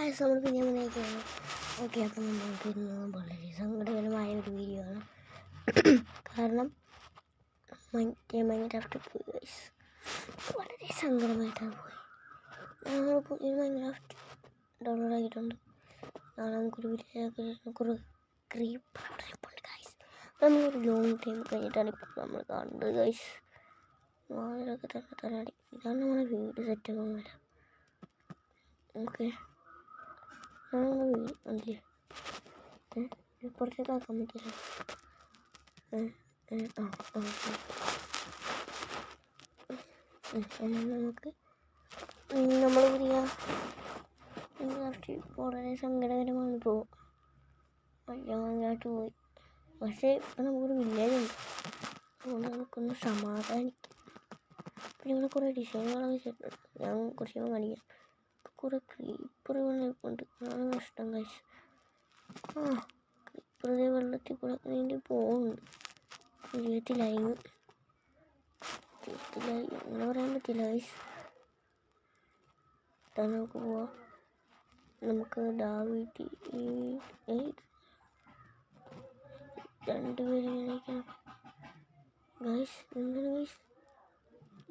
നമ്മൾ പിന്നെ വന്നേക്കാണ്. ഓക്കെ, അപ്പം നമുക്ക് ഇന്ന് വളരെ സങ്കടകരമായ ഒരു വീഡിയോ ആണ്. കാരണം മൈൻക്രാഫ്റ്റ് പോയി ഗൈസ്, വളരെ സങ്കടമായിട്ടാണ് പോയി. ഞങ്ങൾ പുതിയ മൈൻക്രാഫ്റ്റ് ഡൗൺലോഡ് ആക്കിയിട്ടുണ്ട്. നാളെ നമുക്കൊരു വീഡിയോ കുറേ ക്രീപ്പർ ഉണ്ട് ഗൈസ്. നമ്മളൊരു ലോങ് ടൈം കഴിഞ്ഞിട്ടാണ് ഇപ്പോൾ നമ്മൾ കാണുന്നത് ഗൈസ്. വാതിലൊക്കെ തരാടി, ഇതാണ് നമ്മുടെ വീട് സെറ്റൊക്കെ വരാം. ഓക്കെ, വീട് പുറത്തേക്ക് ആക്കാൻ പറ്റില്ല. നമുക്ക് നമ്മൾ പുതിയ വളരെ സങ്കടകരമാണ് പോകും. ഭയങ്കരമായിട്ട് പോയി. പക്ഷേ ഇപ്പം നമുക്കൊരു വില്ലേജ് ഉണ്ട്, അതുകൊണ്ട് നമുക്കൊന്ന് സമാധാനിക്കും. പിന്നെ ഇവിടെ കുറേ ഡിസൈനുകളൊക്കെ ചെയ്തിട്ടുണ്ട്. ഞാൻ കുറച്ച് കാണിക്കാം. കുറേ ക്രീപ്പറുകളുണ്ട്, അതാണ് കഷ്ടം കഴിച്ച്. ക്രീപ്പറുടെ വെള്ളത്തിൽ കൂടെ നീന്തി പോകുന്നുണ്ട്. ജീവിതത്തിലായി അങ്ങനെ പറയാൻ പറ്റില്ല ഗൈസ്. നമുക്ക് പോവാം. നമുക്ക് ഡാവിറ്റി രണ്ടുപേരും ഗൈസ്. എന്താണ് ഗൈസ്,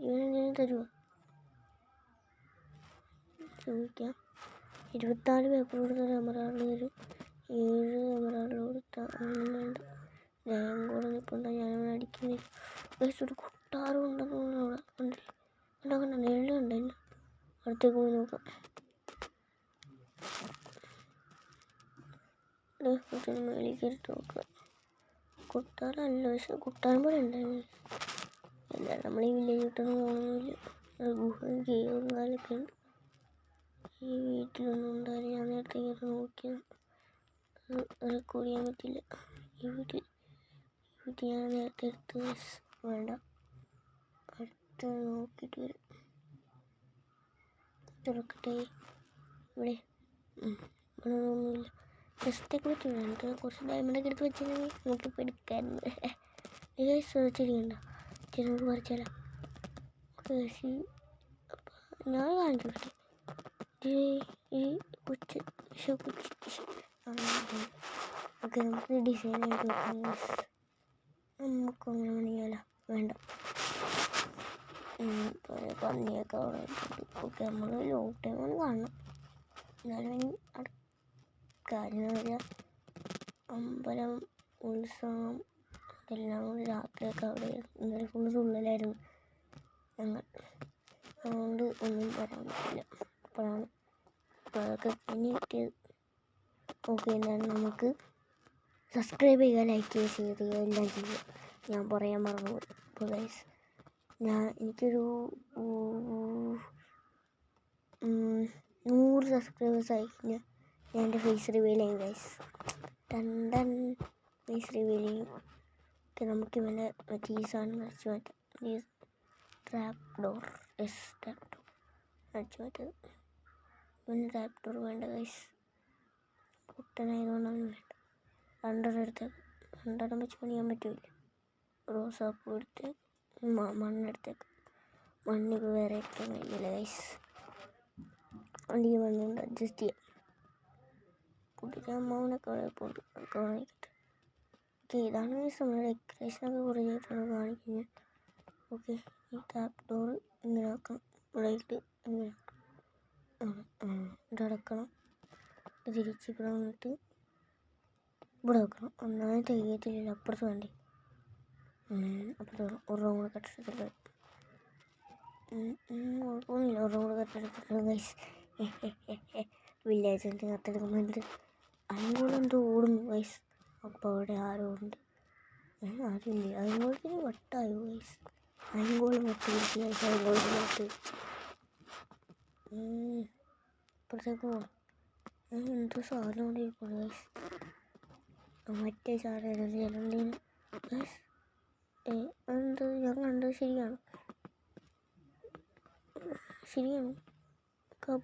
ഇവനെന്തെങ്കിലും തരുമോ ചോദിക്കാം. 24 പേപ്പർ കൊടുത്താൽ എമറാൾഡ് തരും. 7 എമറാൾഡ് കൊടുത്താൽ വേണ്ട. ഞാൻ കൂടെ നിൽപ്പുണ്ടോ, ഞാനവിടെ അടിക്കുന്നില്ല ഗൈസ്. ഒരു കൊട്ടാരം ഉണ്ടെന്ന് തോന്നുന്നു അവിടെ. കണ്ട നെല്ലുണ്ട്. എന്നെ അടുത്തേക്ക് പോയി നോക്കാം. മേളിൽ കയറിട്ട് നോക്കാം. കൊട്ടാരം അല്ല, പക്ഷെ കൊട്ടാരം പോലെ ഉണ്ടായിരുന്നു. എന്തായാലും നമ്മൾ ഈ വില്ലേജ് കിട്ടുന്ന തോന്നുന്നില്ല. ഗുഹയും കേവും കാലൊക്കെ ഉണ്ട്. ഈ വീട്ടിലൊന്നും ഉണ്ടായാലും ഞാൻ നേരത്തെ കയറി നോക്കിയത്. റെക്കോർഡ് ചെയ്യാൻ പറ്റില്ല. ഈ വീട്ടിൽ ഞാൻ നേരത്തെ എടുത്ത് വേണ്ട, അടുത്ത് നോക്കിയിട്ട് വരും. തുറക്കട്ടെ. ഇവിടെ ഒന്നുമില്ല. ജസ്റ്റൊക്കെ പറ്റുന്നുണ്ട്. കുറച്ച് ഡയമണ്ടൊക്കെ എടുത്ത് വെച്ചിട്ടുണ്ടെങ്കിൽ നമുക്കിപ്പോൾ എടുക്കാമായിരുന്നു. ചെടിയുണ്ടോ? ചെടി നമുക്ക് പറിച്ചാലോ. ഞാൻ കാണിച്ചു പറ്റി ഈ കൊച്ച് ഓക്കെ, നമുക്ക് ഡിസൈനായിട്ട് വെക്കാം. നമുക്ക് അങ്ങനെ പണിയാലോ. വേണ്ട, പന്നിയൊക്കെ അവിടെ ഇട്ടിട്ട്. ഓക്കെ, നമ്മൾ ലോങ് ടൈമാണ് കാണണം. എന്നാലും കാര്യം പറയാം, അമ്പലം ഉത്സവം അതെല്ലാം കൂടി രാത്രിയൊക്കെ അവിടെ ഇന്നലെ ഫുള്ള് തുള്ളലായിരുന്നു ഞങ്ങൾ. അതുകൊണ്ട് ഒന്നും പറയാൻ പറ്റില്ല. അപ്പോഴാണ് അതൊക്കെ കഴിഞ്ഞ് കിട്ടിയത്. ഓക്കെ, എന്താണ് നമുക്ക് സബ്സ്ക്രൈബ് ചെയ്യുക, ലൈക്ക് ചെയ്യുക, ഷെയർ ചെയ്യുക, എല്ലാം ചെയ്യുക. ഞാൻ പറയാൻ മറന്നുപോയി. അപ്പോൾ ഗൈസ്, എനിക്കൊരു 100 സബ്സ്ക്രൈബേഴ്സ് ആയി കഴിഞ്ഞാൽ ഞാൻ എൻ്റെ ഫേസ് റിവീൽ ചെയ്യും ഗൈസ്. ടൺ ഫേസ് റിവീൽ ചെയ്യും. ഓക്കെ, നമുക്ക് ഇവനെ ഈ സാധനം അടിച്ചു മാറ്റാം. ഈ ട്രാപ്പ് ഡോർ അടിച്ചു മാറ്റത്. ഇവന് ട്രാപ്പ് ഡോർ വേണ്ട ഗൈസ്. കുട്ടനായതുകൊണ്ട് അവന് വേണ്ട. 100 എടുത്തേക്ക്. 100 വെച്ച് പണിയാൻ പറ്റില്ല. റോസാപ്പൂ എടുത്തേക്ക്. മണ്ണെടുത്തേക്ക്. മണ്ണിപ്പോൾ വേറെ എടുക്കാൻ കഴിയില്ല ഗൈസ്. വണ്ടി മണ്ണുകൊണ്ട് അഡ്ജസ്റ്റ് ചെയ്യാം. കുട്ടിക്ക് അമ്മാവനൊക്കെ കുഴപ്പമുണ്ട്. കാണിക്കട്ടെ. ഓക്കെ, ഇതാണ് നമ്മുടെ ഡെക്കറേഷനൊക്കെ കുറേ ആയിട്ടാണ് കാണിക്കുന്നത്. ഓക്കെ, ഈ ടാപ്പ് ഡോറ് ഇങ്ങനെ ആക്കണം. ഇവിടെ ഇട്ട് ഇങ്ങനെ ഇതടക്കണം. തിരിച്ച് ഇവിടെ വന്നിട്ട് ഇവിടെ വെക്കണം. ഒന്നാമത് തികയത്തില്ല, അപ്പുറത്ത് വേണ്ടേ. അപ്പുറത്ത് ഒരു റൂം കൂടെ കെട്ടിടത്തില്ല. കുഴപ്പമൊന്നുമില്ല, ഒരു റൂം കൂടെ കെട്ടിടത്തില്ല ഗൈസ്. വില്ലേജിൻ്റെ കത്തെടുക്കുന്നുണ്ട്. അതിനോട് എന്തോ ഓടുന്നു ഗൈസ്. അപ്പോൾ അവിടെ ആരോ ഉണ്ട്. ആരുമില്ല. അതിനോടത്തിന് വട്ടായോ ഗൈസ്. അതിനോളം വട്ട് പിടിച്ച് ഗൈസ്. അതിനോളം വട്ട് പിടിച്ച് ഇപ്പുറത്തേക്ക് പോവാം. എന്തോ സാധനം കൊണ്ട് ഇരിക്കുന്നു ഗൈസ്. മറ്റേ സാധനം ജലണ്ടീന് ഗൈസ്. അതെന്ത് ഞാൻ കണ്ടത് ശരിയാണ്.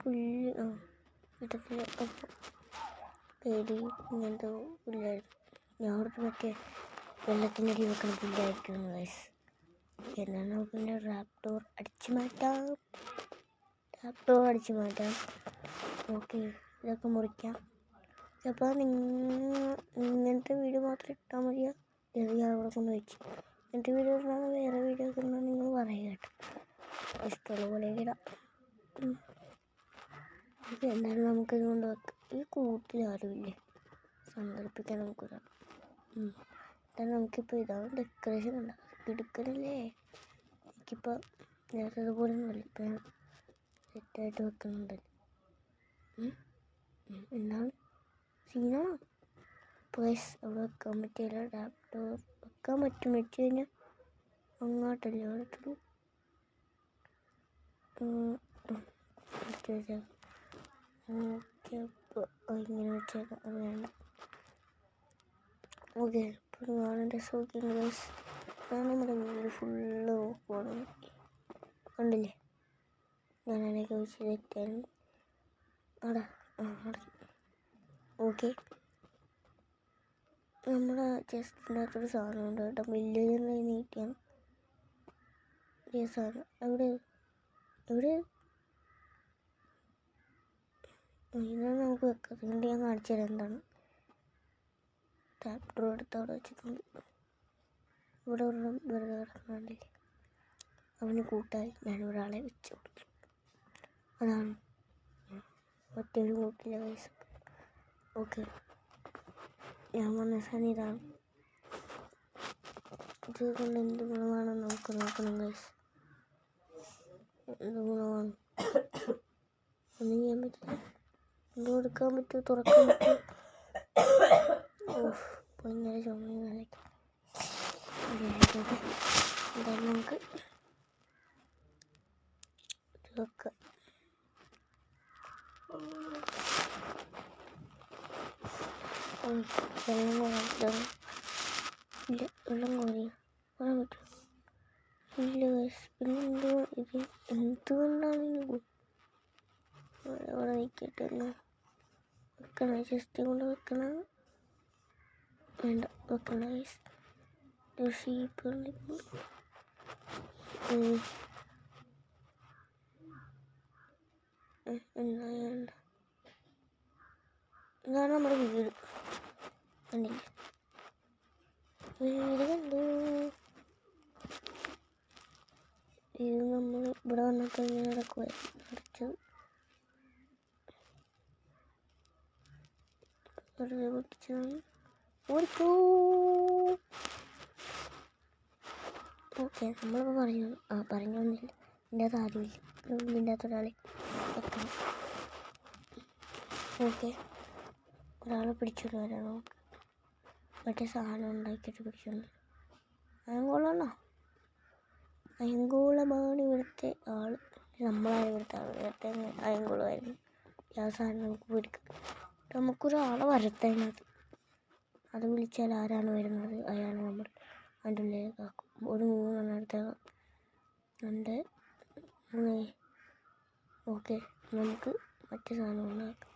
പുല്ല് കിട്ടത്തില്ല. അപ്പോൾ പേടി ഇങ്ങനത്തെ പുല്ലായിരുന്നു. ഞാൻ അവിടുത്തെ മറ്റേ വെള്ളത്തിൻ്റെ അടി വെക്കുന്ന പുല്ലായിരിക്കും ഗൈസ്. എന്നാണ് പിന്നെ ട്രാപ്പ് ഡോർ അടിച്ചു മാറ്റാം. ഓക്കെ, ഇതൊക്കെ മുറിക്കാം. അപ്പോൾ ഇങ്ങനത്തെ വീഡിയോ മാത്രം ഇട്ടാൽ മതിയോ? ഇത് ഞാൻ അവിടെ കൊണ്ട് വെച്ച് ഇങ്ങനത്തെ വീഡിയോ ഇടാൻ വേറെ വീഡിയോ ഒക്കെ ഉണ്ടെന്ന് നിങ്ങൾ പറയുക കേട്ടോ. ഇഷ്ടമുള്ള പോലെ ഇടാം. എന്തായാലും നമുക്കിത് കൊണ്ട് വെക്കാം. ഈ കൂട്ടിൽ ആരുമില്ലേ, സങ്കല്പിക്കാൻ നമുക്കൊരാൾ. എന്നാൽ നമുക്കിപ്പോൾ ഇതാണ് ഡെക്കറേഷൻ ഉണ്ടാകും. എടുക്കണല്ലേ, എനിക്കിപ്പോൾ നേരത്തെ പോലെ ഒന്നുമില്ല, ഇപ്പം ഞാൻ സെറ്റായിട്ട് വെക്കുന്നുണ്ടല്ലോ. എന്താണ് സീനാണോ? പ്ലസ് അവിടെ വെക്കാൻ പറ്റില്ല. ലാപ്ടോപ്പ് വെക്കാൻ പറ്റും, വെച്ച് കഴിഞ്ഞാൽ അങ്ങോട്ടല്ലേ അടുത്തുള്ളൂ. എടുത്ത് വെച്ചേക്കാം. ഓക്കെ, അപ്പോൾ ഇങ്ങനെ വെച്ചേക്കാം. അത് വേണ്ട. ഓക്കെ, ഇപ്പോൾ കാണേണ്ട സൗകര്യം ഗൈസ്. ഞാൻ നമ്മുടെ വീട് ഫുള്ള് പോകണം. കണ്ടില്ലേ, ഞാൻ അതിനൊക്കെ വെച്ച് തെറ്റാണ് അവിടെ. ഓക്കെ, നമ്മുടെ ചെസ്റ്റിൻ്റെ അകത്തൊരു സാധനം ഉണ്ട് കേട്ടോ. വലിയ നീട്ടിയാണ് ഈ സാധനം. എവിടെ ഇതാണ് നമുക്ക് വെക്കാം. അതുകൊണ്ട് ഞാൻ കാണിച്ചു തരാം എന്താണ്. ടാപ്പ് ഡ്രോ എടുത്ത് അവിടെ വെച്ചിട്ടുണ്ട്. ഇവിടെ ഒരെണ്ണം വെറുതെ കിടക്കുന്നുണ്ടല്ലേ, അവന് കൂട്ടായി ഞാനിവിടെ ആളെ വെച്ച് കൊടുത്തു. അതാണ് ഒറ്റയൊരു കൂട്ടില്ല പൈസ. ഓക്കെ, ഞാൻ വന്ന സാധനം ഇതാണ്. ഇത് കൊണ്ട് എന്ത് ഗുണമാണെന്ന് നമുക്ക് നോക്കണം ഗൈസ്. എന്ത് ഗുണമാണ്? ഒന്നും ചെയ്യാൻ പറ്റില്ല. എന്ത് കൊടുക്കാൻ പറ്റുമോ, തുറക്കാൻ പറ്റുമോ? ഭയങ്കര ചുമയും കളിക്കും. എന്തായാലും നമുക്ക് വെക്കാം. വെള്ളം കോരാൻ ഇല്ല, വെള്ളം കോരാൻ പറ്റും ഇല്ല ഗൈസ്. പിന്നെ ഇത് എന്തുകൊണ്ടാണ് അവിടെ നിൽക്കട്ടെ. വെക്കണ ജസ്റ്റ് കൊണ്ട് വെക്കണ വേണ്ട, വെക്കണ ഗൈസ്. ഷീപ്പ് വേണ്ട. ഇതാണ് നമ്മുടെ വീട്. കണ്ടില്ലേ, വീട് കണ്ടു. ഇത് നമ്മൾ ഇവിടെ വന്നപ്പോൾ ഇങ്ങനെ നടക്കുമായിരുന്നു, അടച്ചത് വെറുതെ പൊട്ടിച്ചതാണ്. ഓടിക്കോ. ഓക്കെ, നമ്മളിപ്പോൾ പറഞ്ഞു വന്നില്ല. ഇതിൻ്റെ അകത്ത് ആരുമില്ല, ഇതിൻ്റെ അകത്ത് ഒരാളെ വെക്കണം. ഓക്കെ, ഒരാളെ പിടിച്ചോണ്ട് വരാം നമുക്ക്. മറ്റേ സാധനം ഉണ്ടാക്കിയിട്ട് പിടിച്ചോണ്ട് വരാം. അയങ്കോളാണോ? അയങ്കോളമാണ് ഇവിടുത്തെ ആൾ. നമ്മളാണ് ഇവിടുത്തെ ആൾ. നേരത്തെ അയങ്കോളമായിരുന്നു. ആ സാധനം നമുക്ക് പിടിക്കാം. നമുക്കൊരാളെ വരുത്തതിനകത്ത് അത് വിളിച്ചാൽ ആരാണ് വരുന്നത് അയാൾ നമ്മൾ അതിൻ്റെ ഉള്ളിലേക്ക് ആക്കും. ഒരു 3 എടുത്തേക്കാം. 2 3. ഓക്കെ, നമുക്ക് മറ്റേ സാധനം ഉണ്ടാക്കാം.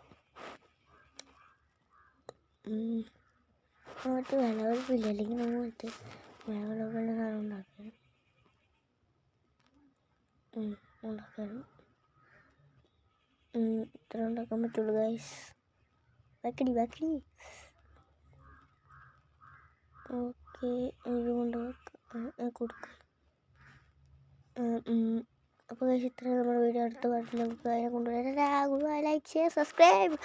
മറ്റേ വിളവെടുപ്പില്ല, അല്ലെങ്കിൽ നമ്മൾ മറ്റേ വിളവെടുപ്പുള്ള സാധനം ഉണ്ടാക്കാനും ഇത്ര ഉണ്ടാക്കാൻ പറ്റുള്ളൂ ഗൈസ്. ബാക്കി ഓക്കെ, ഇതുകൊണ്ട് കൊടുക്കുക. അപ്പോൾ ഗൈസ്, ഇത്ര നമ്മുടെ വീഡിയോ അടുത്ത പാട്ടിൽ നമുക്ക് അതിനെ കൊണ്ടുവരാം. Like, share, subscribe.